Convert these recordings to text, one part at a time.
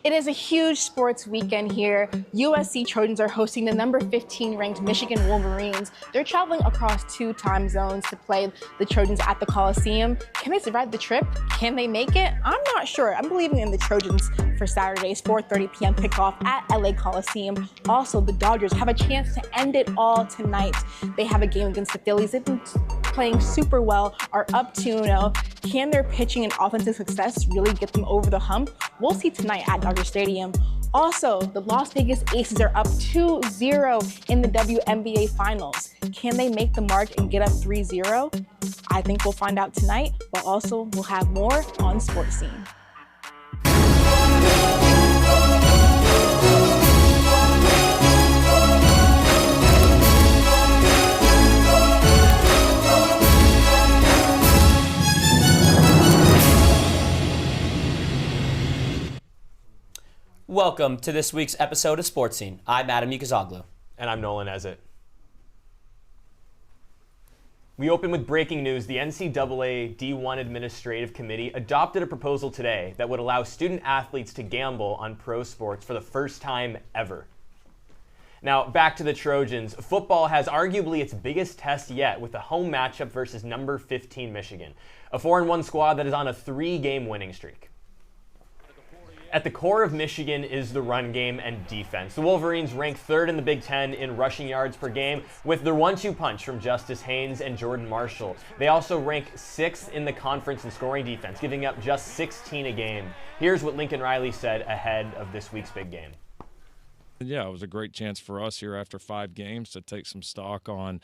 It is a huge sports weekend here. USC Trojans are hosting the number 15 ranked Michigan Wolverines. They're traveling across 2 time zones to play the Trojans at the Coliseum. Can they survive the trip? Can they make it? I'm not sure. I'm believing in the Trojans for Saturday's 4:30 p.m. kickoff at LA Coliseum. Also, the Dodgers have a chance to end it all tonight. They have a game against the Phillies. They've been playing super well, are up 2-0. Can their pitching and offensive success really get them over the hump? We'll see tonight at Dodger Stadium. Also, the Las Vegas Aces are up 2-0 in the WNBA Finals. Can they make the mark and get up 3-0? I think we'll find out tonight, but also we'll have more on Sports Scene. Welcome to this week's episode of Sports Scene. I'm Adam Ukazoglu. And I'm Nolan Ezett. We open with breaking news. The NCAA D1 Administrative Committee adopted a proposal today that would allow student athletes to gamble on pro sports for the first time ever. Now, back to the Trojans. Football has arguably its biggest test yet with a home matchup versus number 15 Michigan, a 4-1 squad that is on a 3-game winning streak. At the core of Michigan is the run game and defense. The Wolverines rank 3rd in the Big Ten in rushing yards per game with their 1-2 punch from Justice Haynes and Jordan Marshall. They also rank 6th in the conference in scoring defense, giving up just 16 a game. Here's what Lincoln Riley said ahead of this week's big game. Yeah, it was a great chance for us here after 5 games to take some stock on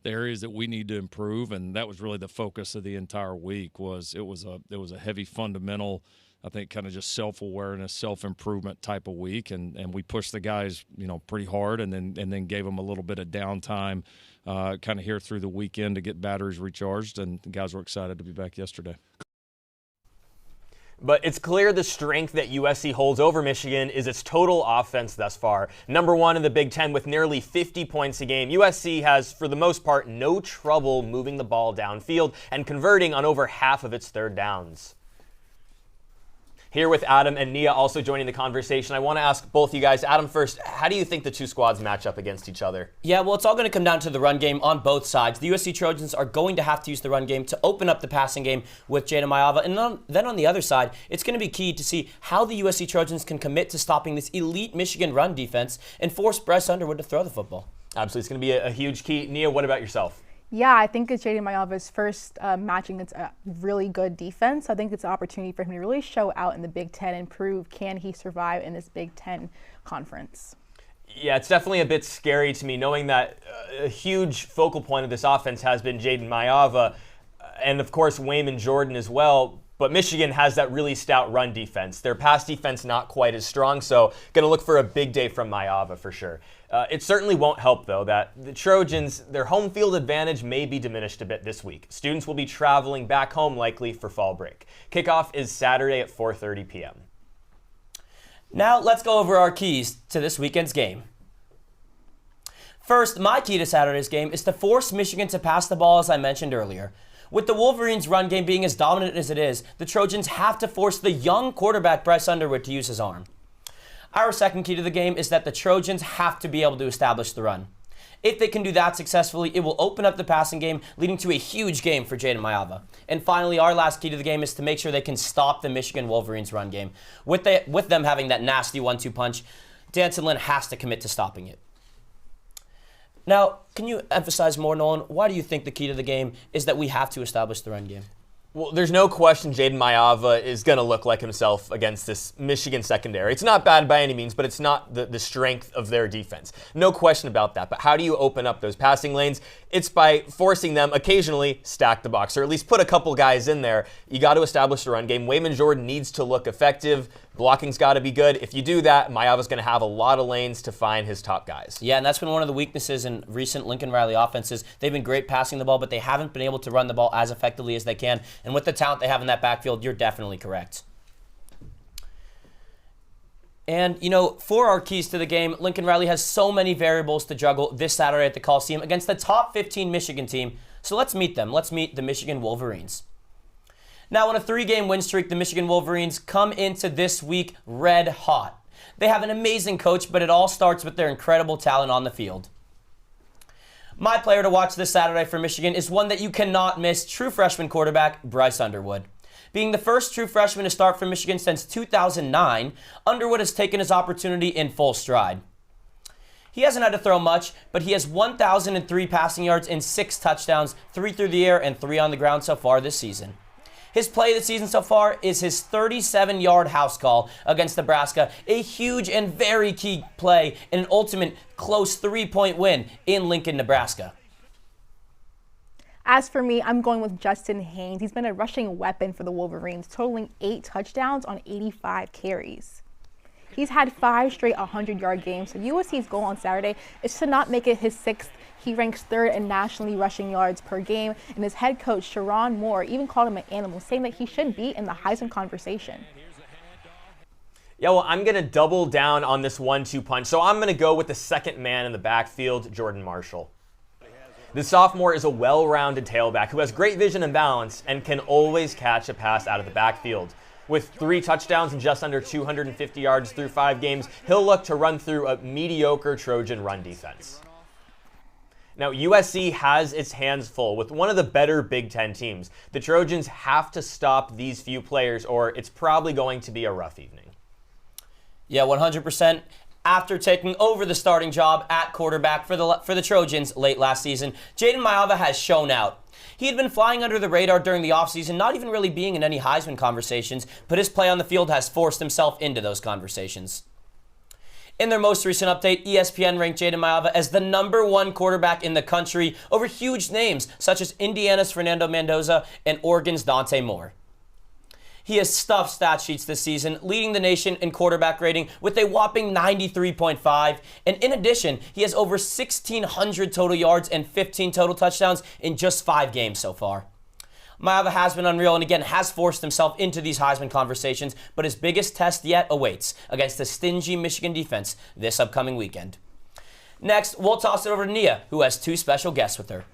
the areas that we need to improve, and that was really the focus of the entire week. It was a heavy fundamental, I think, kind of just self-awareness, self-improvement type of week, and we pushed the guys, pretty hard, and then gave them a little bit of downtime, kind of here through the weekend to get batteries recharged, and the guys were excited to be back yesterday. But it's clear the strength that USC holds over Michigan is its total offense thus far. Number 1 in the Big Ten with nearly 50 points a game. USC has, for the most part, no trouble moving the ball downfield and converting on over half of its third downs. Here with Adam and Nia also joining the conversation, I want to ask both you guys. Adam first, how do you think the two squads match up against each other? Yeah, well, it's all going to come down to the run game on both sides. The USC Trojans are going to have to use the run game to open up the passing game with Jayden Maiava. And then on the other side, it's going to be key to see how the USC Trojans can commit to stopping this elite Michigan run defense and force Bryce Underwood to throw the football. Absolutely. It's going to be a huge key. Nia, what about yourself? Yeah, I think it's Jayden Maiava's first match against a really good defense. I think it's an opportunity for him to really show out in the Big Ten and prove, can he survive in this Big Ten conference? Yeah, it's definitely a bit scary to me knowing that a huge focal point of this offense has been Jayden Maiava and, of course, Wayman Jordan as well. But Michigan has that really stout run defense. Their pass defense not quite as strong, so going to look for a big day from Maiava for sure. It certainly won't help, though, that the Trojans, their home field advantage may be diminished a bit this week. Students will be traveling back home likely for fall break. Kickoff is Saturday at 4:30 p.m. Now let's go over our keys to this weekend's game. First, my key to Saturday's game is to force Michigan to pass the ball, as I mentioned earlier. With the Wolverines' run game being as dominant as it is, the Trojans have to force the young quarterback Bryce Underwood to use his arm. Our second key to the game is that the Trojans have to be able to establish the run. If they can do that successfully, it will open up the passing game, leading to a huge game for Jayden Maiava. And finally, our last key to the game is to make sure they can stop the Michigan Wolverines' run game. With them having that nasty 1-2 punch, Danson Lynn has to commit to stopping it. Now, can you emphasize more, Nolan? Why do you think the key to the game is that we have to establish the run game? Well, there's no question Jayden Maiava is going to look like himself against this Michigan secondary. It's not bad by any means, but it's not the strength of their defense. No question about that. But how do you open up those passing lanes? It's by forcing them occasionally stack the box, or at least put a couple guys in there. You got to establish the run game. Wayman Jordan needs to look effective. Blocking's got to be good. If you do that, Maiava's going to have a lot of lanes to find his top guys. Yeah, and that's been one of the weaknesses in recent Lincoln Riley offenses. They've been great passing the ball, but they haven't been able to run the ball as effectively as they can. And with the talent they have in that backfield, you're definitely correct. And, for our keys to the game, Lincoln Riley has so many variables to juggle this Saturday at the Coliseum against the top 15 Michigan team. So let's meet them. Let's meet the Michigan Wolverines. Now, on a 3-game win streak, the Michigan Wolverines come into this week red hot. They have an amazing coach, but it all starts with their incredible talent on the field. My player to watch this Saturday for Michigan is one that you cannot miss, true freshman quarterback Bryce Underwood. Being the first true freshman to start for Michigan since 2009, Underwood has taken his opportunity in full stride. He hasn't had to throw much, but he has 1,003 passing yards and 6 touchdowns, 3 through the air and 3 on the ground so far this season. His play this season so far is his 37-yard house call against Nebraska, a huge and very key play in an ultimate close 3-point win in Lincoln, Nebraska. As for me, I'm going with Justin Haynes. He's been a rushing weapon for the Wolverines, totaling 8 touchdowns on 85 carries. He's had 5 straight 100-yard games, so USC's goal on Saturday is to not make it his 6th. He ranks 3rd in nationally rushing yards per game, and his head coach, Sharon Moore, even called him an animal, saying that he should be in the Heisman conversation. Yeah, well, I'm going to double down on this 1-2 punch, so I'm going to go with the second man in the backfield, Jordan Marshall. The sophomore is a well-rounded tailback who has great vision and balance and can always catch a pass out of the backfield. With 3 touchdowns and just under 250 yards through 5 games, he'll look to run through a mediocre Trojan run defense. Now, USC has its hands full with one of the better Big Ten teams. The Trojans have to stop these few players, or it's probably going to be a rough evening. Yeah, 100%. After taking over the starting job at quarterback for the Trojans late last season, Jayden Maiava has shown out. He had been flying under the radar during the offseason, not even really being in any Heisman conversations, but his play on the field has forced himself into those conversations. In their most recent update, ESPN ranked Jayden Maiava as the #1 quarterback in the country over huge names such as Indiana's Fernando Mendoza and Oregon's Dante Moore. He has stuffed stat sheets this season, leading the nation in quarterback rating with a whopping 93.5. And in addition, he has over 1,600 total yards and 15 total touchdowns in just 5 games so far. Maiava has been unreal and again has forced himself into these Heisman conversations, but his biggest test yet awaits against the stingy Michigan defense this upcoming weekend. Next, we'll toss it over to Nia, who has 2 special guests with her.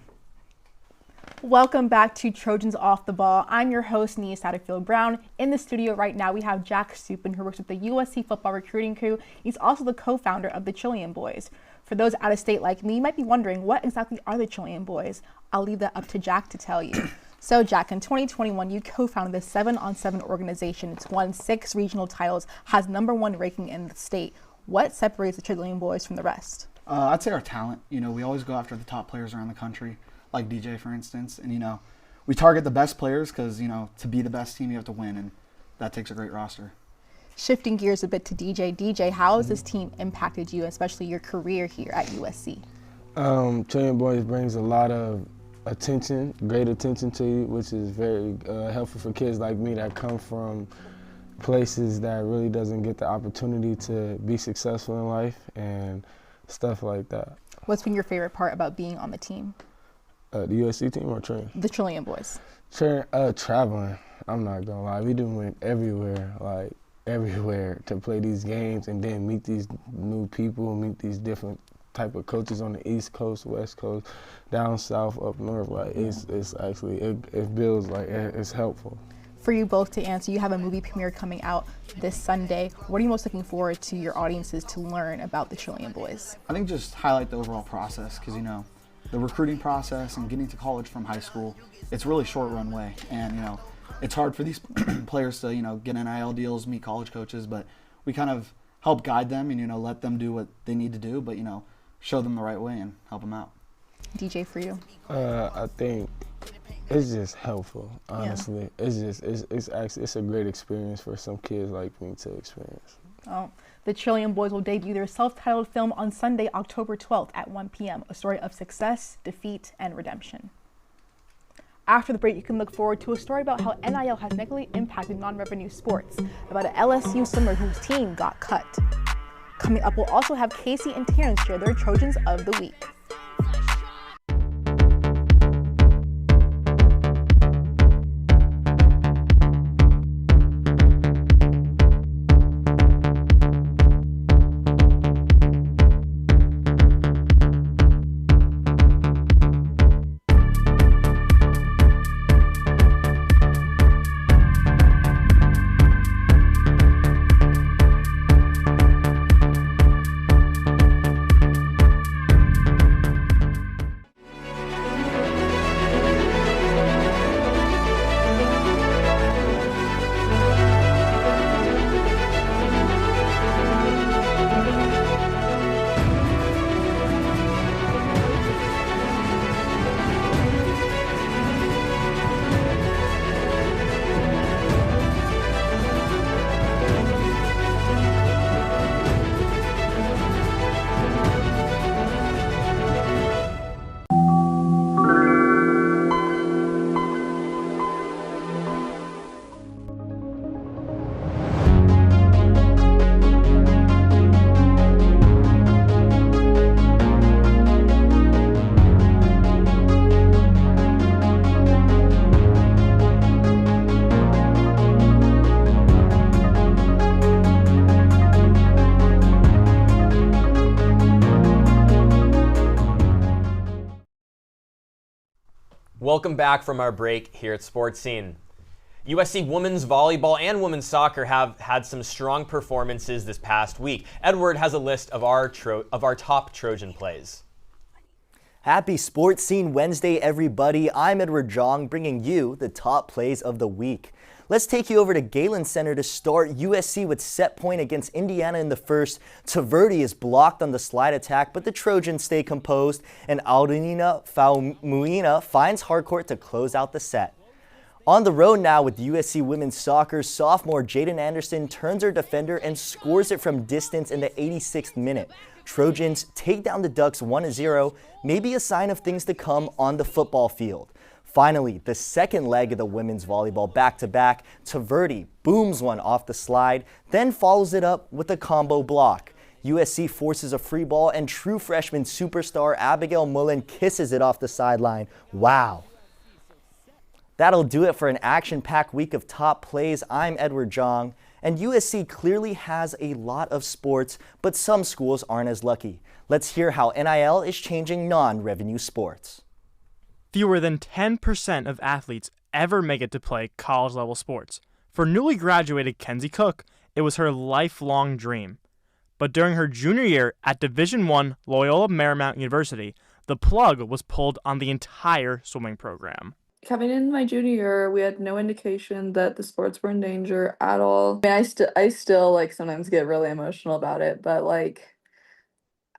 Welcome back to Trojans Off the Ball. I'm your host, Nia Satterfield-Brown. In the studio right now, we have Jack Stupin, who works with the USC football recruiting crew. He's also the co-founder of the Chilean Boys. For those out of state like me, you might be wondering, what exactly are the Chilean Boys? I'll leave that up to Jack to tell you. So, Jack, in 2021, you co-founded the 7-on-7 organization. It's won 6 regional titles, has #1 ranking in the state. What separates the Chilean Boys from the rest? I'd say our talent. You know, we always go after the top players around the country, like DJ, for instance. And, you know, we target the best players because, you know, to be the best team, you have to win, and that takes a great roster. Shifting gears a bit to DJ. DJ, how has this team impacted you, especially your career here at USC? Chilean Boys brings a lot of attention, great attention to you, which is very helpful for kids like me that come from places that really doesn't get the opportunity to be successful in life and stuff like that. What's been your favorite part about being on the team? The USC team or Chilean? The Chilean Boys. Traveling. I'm not gonna lie, we went everywhere to play these games and then meet these new people, meet these different type of coaches on the East Coast, West Coast, down south, up north. Like it's actually it builds, like it's helpful. For you both to answer, you have a movie premiere coming out this Sunday. What are you most looking forward to your audiences to learn about the Chilean Boys? I think just highlight the overall process because, you know, the recruiting process and getting to college from high school, it's really short runway. And, you know, it's hard for these players to, you know, get NIL deals, meet college coaches, but we kind of help guide them and, you know, let them do what they need to do, but, you know, show them the right way and help them out. DJ, for you? I think it's just helpful, honestly. Yeah. It's a great experience for some kids like me to experience. Oh, the Chilean Boys will debut their self-titled film on Sunday, October 12th at 1 p.m., a story of success, defeat, and redemption. After the break, you can look forward to a story about how NIL has negatively impacted non-revenue sports, about an LSU swimmer whose team got cut. Coming up, we'll also have Casey and Terrence share their Trojans of the Week. Welcome back from our break here at Sports Scene. USC women's volleyball and women's soccer have had some strong performances this past week. Edward has a list of our top Trojan plays. Happy Sports Scene Wednesday, everybody. I'm Edward Jong, bringing you the top plays of the week. Let's take you over to Galen Center to start. USC with set point against Indiana in the first. Taverdi is blocked on the slide attack, but the Trojans stay composed, and Aldinina Faumuina finds hardcourt to close out the set. On the road now with USC women's soccer, sophomore Jayden Anderson turns her defender and scores it from distance in the 86th minute. Trojans take down the Ducks 1-0, maybe a sign of things to come on the football field. Finally, the second leg of the women's volleyball back-to-back, Taverdi booms one off the slide, then follows it up with a combo block. USC forces a free ball, and true freshman superstar Abigail Mullen kisses it off the sideline. Wow. That'll do it for an action-packed week of top plays. I'm Edward Jong, and USC clearly has a lot of sports, but some schools aren't as lucky. Let's hear how NIL is changing non-revenue sports. Fewer than 10% of athletes ever make it to play college-level sports. For newly graduated Kenzie Cook, it was her lifelong dream. But during her junior year at Division I Loyola Marymount University, the plug was pulled on the entire swimming program. Coming in my junior year, we had no indication that the sports were in danger at all. I mean, I still like sometimes get really emotional about it, but like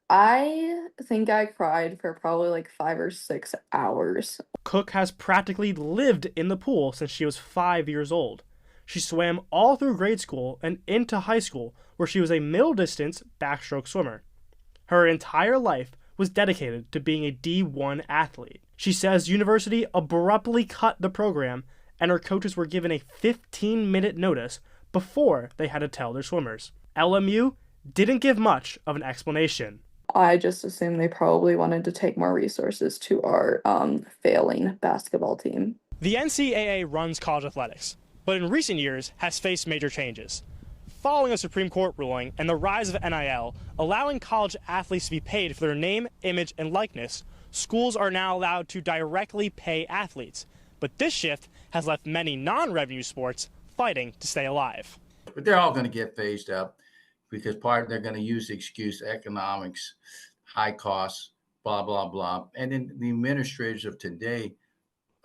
I think I cried for probably like 5 or 6 hours. Cook has practically lived in the pool since she was 5 years old. She swam all through grade school and into high school, where she was a middle distance backstroke swimmer. Her entire life was dedicated to being a D1 athlete. She says university abruptly cut the program, and her coaches were given a 15-minute notice before they had to tell their swimmers. LMU didn't give much of an explanation. I just assumed they probably wanted to take more resources to our failing basketball team. The NCAA runs college athletics, but in recent years has faced major changes. Following a Supreme Court ruling and the rise of NIL, allowing college athletes to be paid for their name, image, and likeness, schools are now allowed to directly pay athletes. But this shift has left many non-revenue sports fighting to stay alive. But they're all going to get phased out because they're going to use the excuse economics, high costs, blah, blah, blah. And then the administrators of today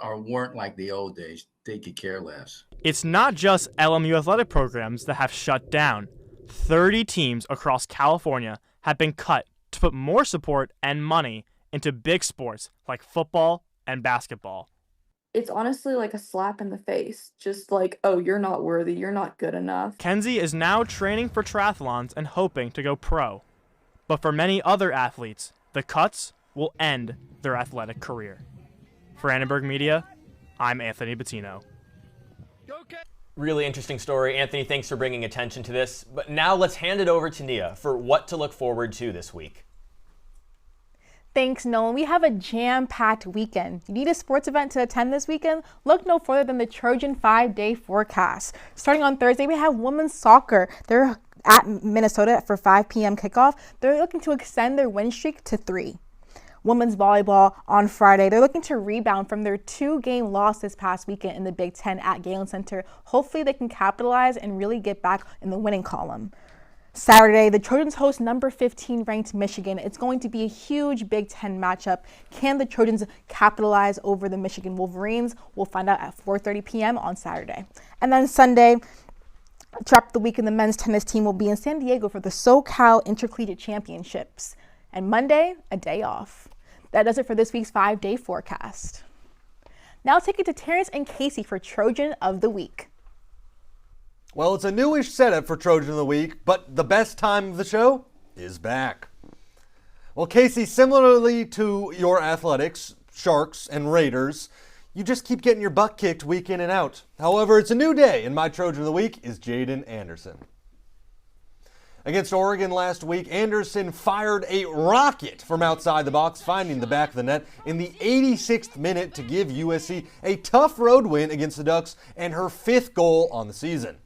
weren't like the old days. They could care less. It's not just LMU athletic programs that have shut down. 30 teams across California have been cut to put more support and money into big sports like football and basketball. It's honestly like a slap in the face. Just like, oh, you're not worthy, you're not good enough. Kenzie is now training for triathlons and hoping to go pro. But for many other athletes, the cuts will end their athletic career. For Annenberg Media, I'm Anthony Bettino. Really interesting story. Anthony, thanks for bringing attention to this. But now let's hand it over to Nia for what to look forward to this week. Thanks, Nolan. We have a jam-packed weekend. You need a sports event to attend this weekend? Look no further than the Trojan 5-day forecast. Starting on Thursday, we have women's soccer. They're at Minnesota for 5 p.m. kickoff. They're looking to extend their win streak to 3. Women's volleyball on Friday. They're looking to rebound from their 2-game loss this past weekend in the Big Ten at Galen Center. Hopefully they can capitalize and really get back in the winning column. Saturday, the Trojans host number 15 ranked Michigan. It's going to be a huge Big Ten matchup. Can the Trojans capitalize over the Michigan Wolverines? We'll find out at 4:30 p.m. on Saturday. And then Sunday, to wrap the week, the men's tennis team will be in San Diego for the SoCal Intercollegiate Championships. And Monday, a day off. That does it for this week's 5-day forecast. Now take it to Terrence and Casey for Trojan of the Week. Well, it's a newish setup for Trojan of the Week, but the best time of the show is back. Well, Casey, similarly to your Athletics, Sharks, and Raiders, you just keep getting your butt kicked week in and out. However, it's a new day, and my Trojan of the Week is Jayden Anderson. Against Oregon last week, Anderson fired a rocket from outside the box, finding the back of the net in the 86th minute to give USC a tough road win against the Ducks and her 5th goal on the season.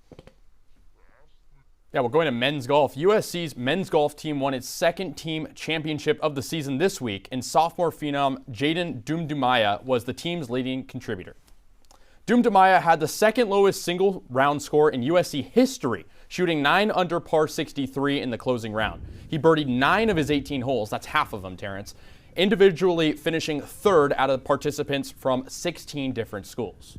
Yeah, well, going to men's golf. USC's men's golf team won its second team championship of the season this week, and sophomore phenom Jayden Maiava was the team's leading contributor. Maiava had the second lowest single round score in USC history, shooting 9 under par 63 in the closing round. He birdied 9 of his 18 holes, that's half of them, Terrence, individually finishing third out of the participants from 16 different schools.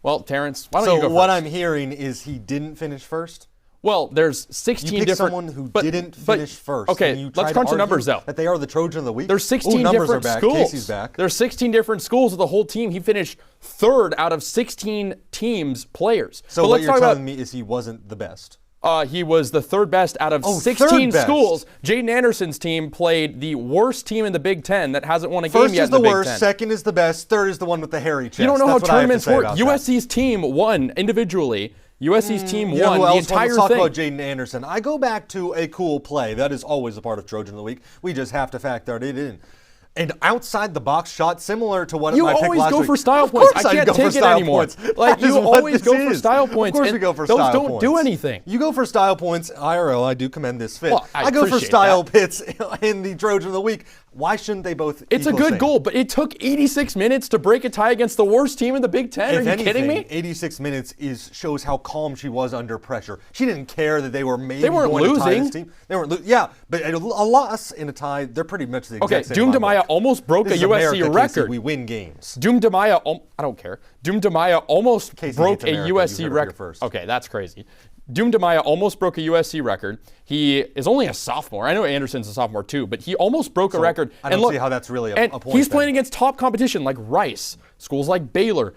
Well, Terrence, why don't you go first? So what I'm hearing is he didn't finish first? Well, there's 16 you picked different... someone who didn't finish first. Okay, let's crunch the numbers, though. That they are the Trojan of the week? There's 16 numbers different are back. schools. Casey's back. There's 16 different schools with the whole team. He finished third out of 16 teams, players. So what you're telling me is he wasn't the best? He was the third best out of 16 schools. Jayden Anderson's team played the worst team in the Big Ten that hasn't won a game yet in the Big Ten. First is the worst, second is the best, third is the one with the hairy chest. You don't know That's how what tournaments work. about USC's team won individually. USC's team You know won who the else entire Let's talk thing. about Jayden Anderson. I go back to a cool play. That is always a part of Trojan of the Week. We just have to factor it in. An outside the box shot similar to what you I picked last week. always go for style points. I can't take it anymore. Like you always go for style points. Of course we go for style points. Those don't do anything. You go for style points. IRL, I do commend this fit. Well, I go for style pits in the Trojan of the Week. Why shouldn't they both? It's a good goal, but it took 86 minutes to break a tie against the worst team in the Big Ten. Are you kidding me? 86 minutes shows how calm she was under pressure. She didn't care that they were maybe They weren't going to tie losing. this team. They weren't yeah, but a loss in a tie, they're pretty much the exact same. Okay, Maiava almost broke a USC record. Casey, we win games. Maiava, I don't care. Maiava almost Casey broke a America. USC record. Okay, that's crazy. Maiava almost broke a USC record. He is only a sophomore. I know Anderson's a sophomore too, but he almost broke a record. I don't see how that's really a point. He's playing against top competition like Rice, schools like Baylor.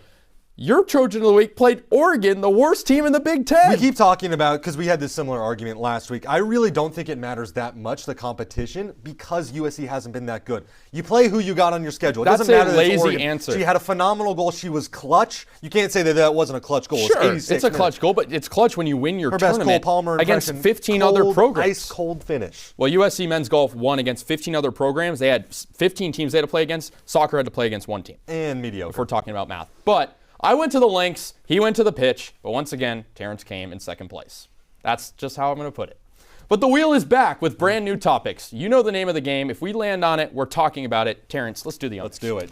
Your Trojan of the Week played Oregon, the worst team in the Big Ten. We keep talking about, because we had this similar argument last week, I really don't think it matters that much, the competition, because USC hasn't been that good. You play who you got on your schedule. It doesn't matter That's a lazy Oregon. answer. She had a phenomenal goal. She was clutch. You can't say that wasn't a clutch goal. Sure, it's a clutch goal, but it's clutch when you win your Her best tournament Cole Palmer against impression, 15 other programs. Ice cold finish. Well, USC men's golf won against 15 other programs. They had 15 teams they had to play against. Soccer had to play against one team. And mediocre. If we're talking about math. But I went to the links, he went to the pitch, but once again, Terrence came in second place. That's just how I'm going to put it. But the wheel is back with brand new topics. You know the name of the game. If we land on it, we're talking about it. Terrence, let's do the honors. Let's do it.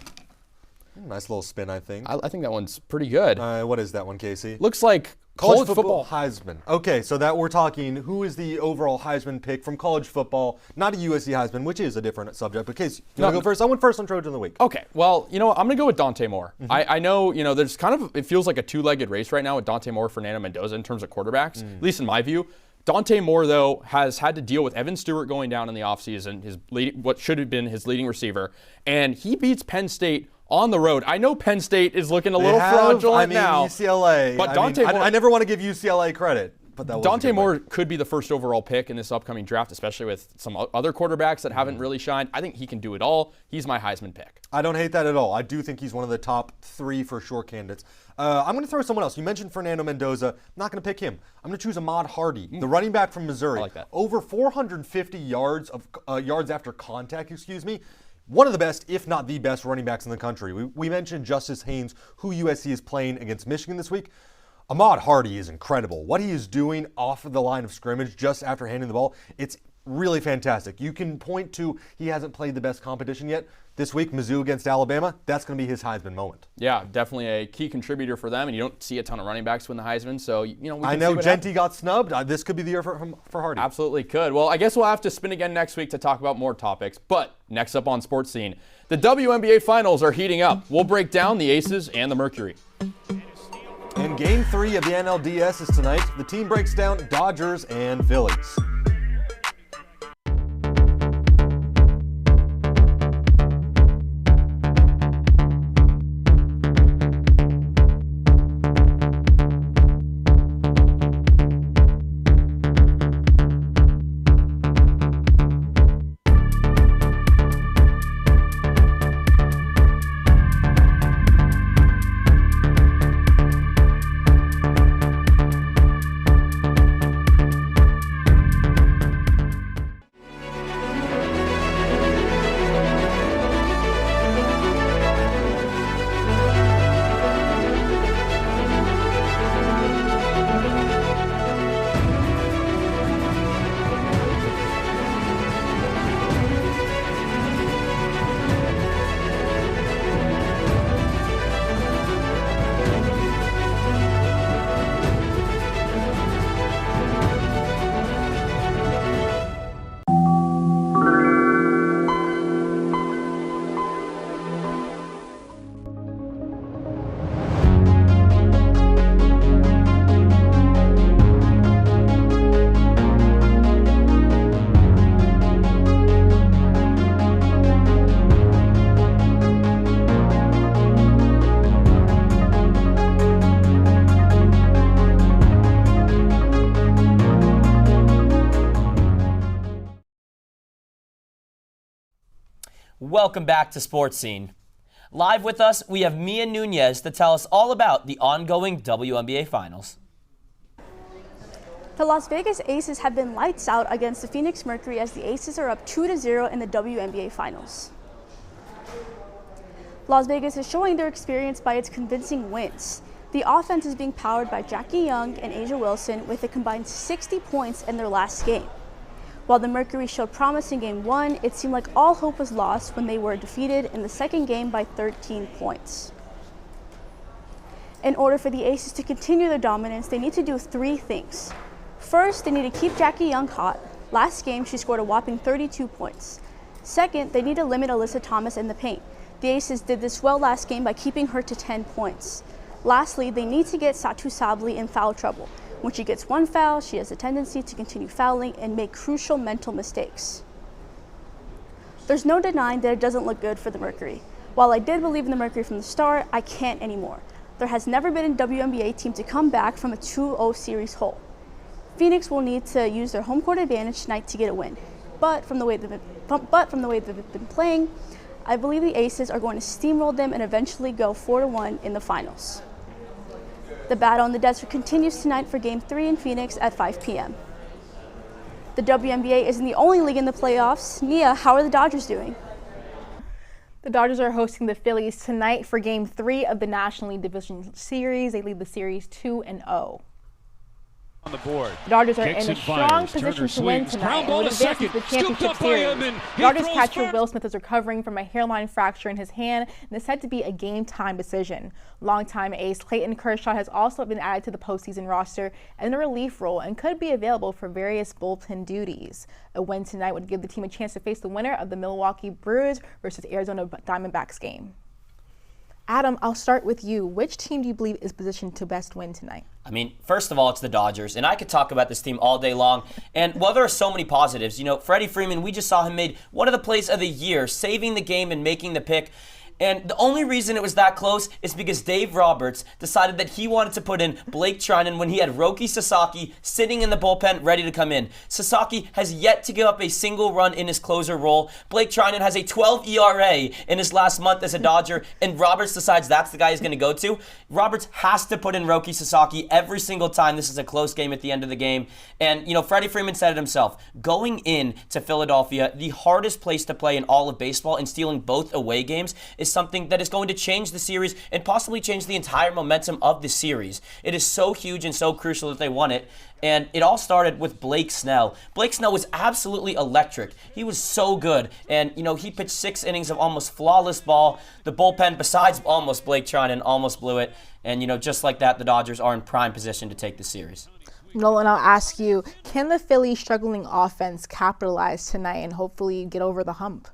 Nice little spin, I think. I think that one's pretty good. What is that one, Casey? Looks like college football Heisman. Okay, so that we're talking who is the overall Heisman pick from college football, not a USC Heisman, which is a different subject. But Casey, you want to go first? I went first on Trojan of the Week. Okay, well, I'm going to go with Dante Moore. I know, there's kind of, it feels like a two-legged race right now with Dante Moore, Fernando Mendoza in terms of quarterbacks, at least in my view. Dante Moore, though, has had to deal with Evan Stewart going down in the offseason, what should have been his leading receiver, and he beats Penn State on the road. I know Penn State is looking a little fraudulent now. UCLA. But Dante Moore, I never want to give UCLA credit. But that Dante Moore could be the first overall pick in this upcoming draft, especially with some other quarterbacks that haven't really shined. I think he can do it all. He's my Heisman pick. I don't hate that at all. I do think he's one of the top 3 for sure candidates. I'm going to throw someone else. You mentioned Fernando Mendoza. I'm not going to pick him. I'm going to choose Ahmad Hardy, the running back from Missouri. I like that. Over 450 yards after contact, One of the best, if not the best, running backs in the country. We mentioned Justice Haynes, who USC is playing against Michigan this week. Ahmad Hardy is incredible. What he is doing off of the line of scrimmage just after handing the ball, it's really fantastic. You can point to he hasn't played the best competition yet. This week, Mizzou against Alabama, that's going to be his Heisman moment. Yeah, definitely a key contributor for them, and you don't see a ton of running backs win the Heisman, so, we can I know Genty got snubbed. This could be the year for Hardy. Absolutely could. Well, I guess we'll have to spin again next week to talk about more topics, but next up on Sports Scene, the WNBA Finals are heating up. We'll break down the Aces and the Mercury. And Game 3 of the NLDS is tonight. The team breaks down Dodgers and Phillies. Welcome back to Sports Scene. Live with us, we have Mia Nunez to tell us all about the ongoing WNBA Finals. The Las Vegas Aces have been lights out against the Phoenix Mercury as the Aces are up 2-0 in the WNBA Finals. Las Vegas is showing their experience by its convincing wins. The offense is being powered by Jackie Young and Asia Wilson with a combined 60 points in their last game. While the Mercury showed promise in Game 1, it seemed like all hope was lost when they were defeated in the second game by 13 points. In order for the Aces to continue their dominance, they need to do 3 things. First, they need to keep Jackie Young hot. Last game, she scored a whopping 32 points. Second, they need to limit Alyssa Thomas in the paint. The Aces did this well last game by keeping her to 10 points. Lastly, they need to get Satu Sabli in foul trouble. When she gets one foul, she has a tendency to continue fouling and make crucial mental mistakes. There's no denying that it doesn't look good for the Mercury. While I did believe in the Mercury from the start, I can't anymore. There has never been a WNBA team to come back from a 2-0 series hole. Phoenix will need to use their home court advantage tonight to get a win. But from the way they've been playing, I believe the Aces are going to steamroll them and eventually go 4-1 in the finals. The battle in the desert continues tonight for Game 3 in Phoenix at 5 p.m. The WNBA isn't the only league in the playoffs. Nia, how are the Dodgers doing? The Dodgers are hosting the Phillies tonight for Game 3 of the National League Division Series. They lead the series 2-0. On the board. The Dodgers are Dixon in a strong fires. position Turner to win swings. tonight Ground and ball would to advance second. to the championship Scooped up by series. Edmond. He Dodgers throws catcher first. Will Smith is recovering from a hairline fracture in his hand and is said to be a game-time decision. Longtime ace Clayton Kershaw has also been added to the postseason roster in a relief role and could be available for various bullpen duties. A win tonight would give the team a chance to face the winner of the Milwaukee Brewers versus Arizona Diamondbacks game. Adam, I'll start with you. Which team do you believe is positioned to best win tonight? I mean, first of all, it's the Dodgers, and I could talk about this team all day long. And while there are so many positives, Freddie Freeman, we just saw him made one of the plays of the year, saving the game and making the pick. And the only reason it was that close is because Dave Roberts decided that he wanted to put in Blake Trinan when he had Roki Sasaki sitting in the bullpen ready to come in. Sasaki has yet to give up a single run in his closer role. Blake Trinan has a 12 ERA in his last month as a Dodger, and Roberts decides that's the guy he's going to go to. Roberts has to put in Roki Sasaki every single time this is a close game at the end of the game. And, Freddie Freeman said it himself. Going in to Philadelphia, the hardest place to play in all of baseball and stealing both away games is something that is going to change the series and possibly change the entire momentum of the series. It is so huge and so crucial that they won it. And it all started with Blake Snell. Blake Snell was absolutely electric. He was so good. And, he pitched 6 innings of almost flawless ball. The bullpen, besides almost Blake Trinan, almost blew it. And, just like that, the Dodgers are in prime position to take the series. Nolan, I'll ask you, can the Phillies' struggling offense capitalize tonight and hopefully get over the hump?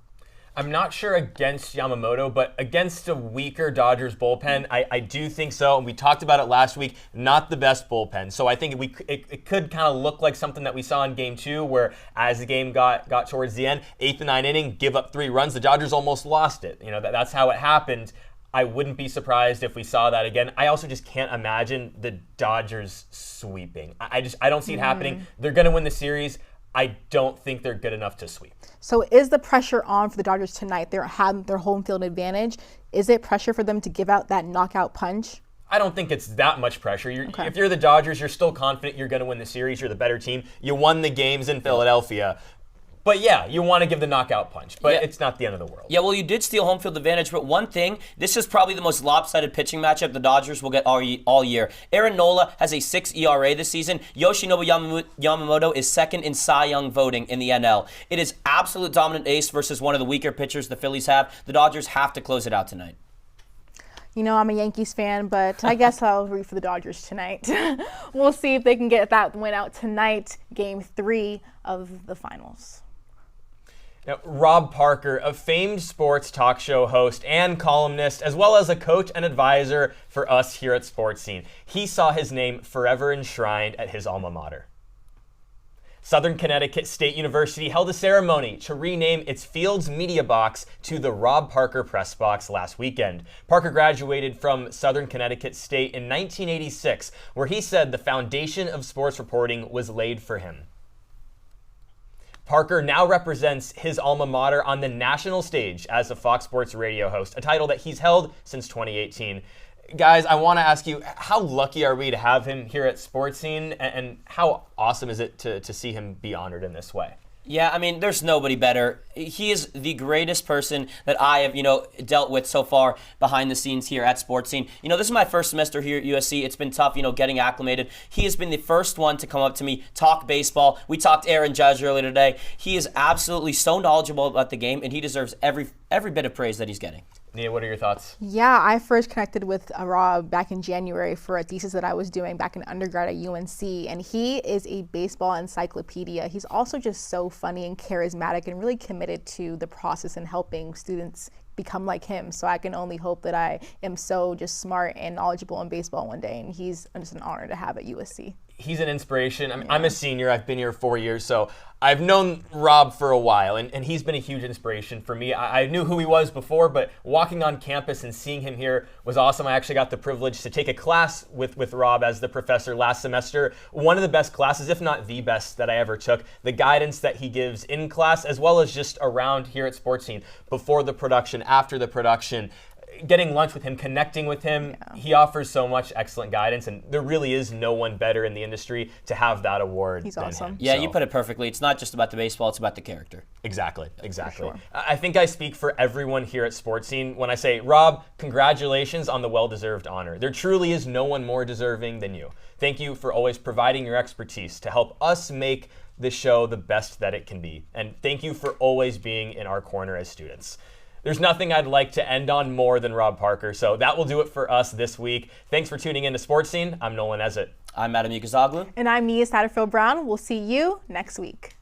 I'm not sure against Yamamoto, but against a weaker Dodgers bullpen, I do think so. And we talked about it last week, not the best bullpen. So I think it could kind of look like something that we saw in Game 2, where as the game got towards the end, 8th and 9th inning, give up 3 runs. The Dodgers almost lost it. That's how it happened. I wouldn't be surprised if we saw that again. I also just can't imagine the Dodgers sweeping. I don't see it happening. They're going to win the series. I don't think they're good enough to sweep. So is the pressure on for the Dodgers tonight? They're having their home field advantage. Is it pressure for them to give out that knockout punch? I don't think it's that much pressure. If you're the Dodgers, you're still confident you're going to win the series. You're the better team. You won the games in Philadelphia. But yeah, you want to give the knockout punch, but it's not the end of the world. Yeah, well, you did steal home field advantage, but one thing, this is probably the most lopsided pitching matchup the Dodgers will get all year. Aaron Nola has a 6 ERA this season. Yoshinobu Yamamoto is second in Cy Young voting in the NL. It is absolute dominant ace versus one of the weaker pitchers the Phillies have. The Dodgers have to close it out tonight. I'm a Yankees fan, but I guess I'll root for the Dodgers tonight. We'll see if they can get that win out tonight, Game 3 of the finals. Now, Rob Parker, a famed sports talk show host and columnist, as well as a coach and advisor for us here at Sports Scene. He saw his name forever enshrined at his alma mater. Southern Connecticut State University held a ceremony to rename its Fields Media Box to the Rob Parker Press Box last weekend. Parker graduated from Southern Connecticut State in 1986, where he said the foundation of sports reporting was laid for him. Parker now represents his alma mater on the national stage as a Fox Sports radio host, a title that he's held since 2018. Guys, I want to ask you, how lucky are we to have him here at Sports Scene, and how awesome is it to see him be honored in this way? Yeah, I mean, there's nobody better. He is the greatest person that I have, dealt with so far behind the scenes here at Sports Scene. This is my first semester here at USC. It's been tough, getting acclimated. He has been the first one to come up to me, talk baseball. We talked Aaron Judge earlier today. He is absolutely so knowledgeable about the game, and he deserves every bit of praise that he's getting. Nia, what are your thoughts? Yeah, I first connected with Rob back in January for a thesis that I was doing back in undergrad at UNC, and he is a baseball encyclopedia. He's also just so funny and charismatic and really committed to the process and helping students become like him. So I can only hope that I am so just smart and knowledgeable in baseball one day, and he's just an honor to have at USC. He's an inspiration. I'm a senior. I've been here 4 years, so I've known Rob for a while, and he's been a huge inspiration for me. I knew who he was before, but walking on campus and seeing him here was awesome. I actually got the privilege to take a class with Rob as the professor last semester. One of the best classes, if not the best, that I ever took. The guidance that he gives in class, as well as just around here at Sports Scene, before the production, after the production, getting lunch with him, connecting with him. Yeah. He offers so much excellent guidance, and there really is no one better in the industry to have that award. He's than awesome. Him. Yeah, you put it perfectly. It's not just about the baseball, it's about the character. Exactly. Sure. I think I speak for everyone here at Sports Scene when I say, Rob, congratulations on the well-deserved honor. There truly is no one more deserving than you. Thank you for always providing your expertise to help us make this show the best that it can be. And thank you for always being in our corner as students. There's nothing I'd like to end on more than Rob Parker, so that will do it for us this week. Thanks for tuning in to Sports Scene. I'm Nolan Ezett. I'm Adam Yukazoglu. And I'm Nia Satterfield-Brown. We'll see you next week.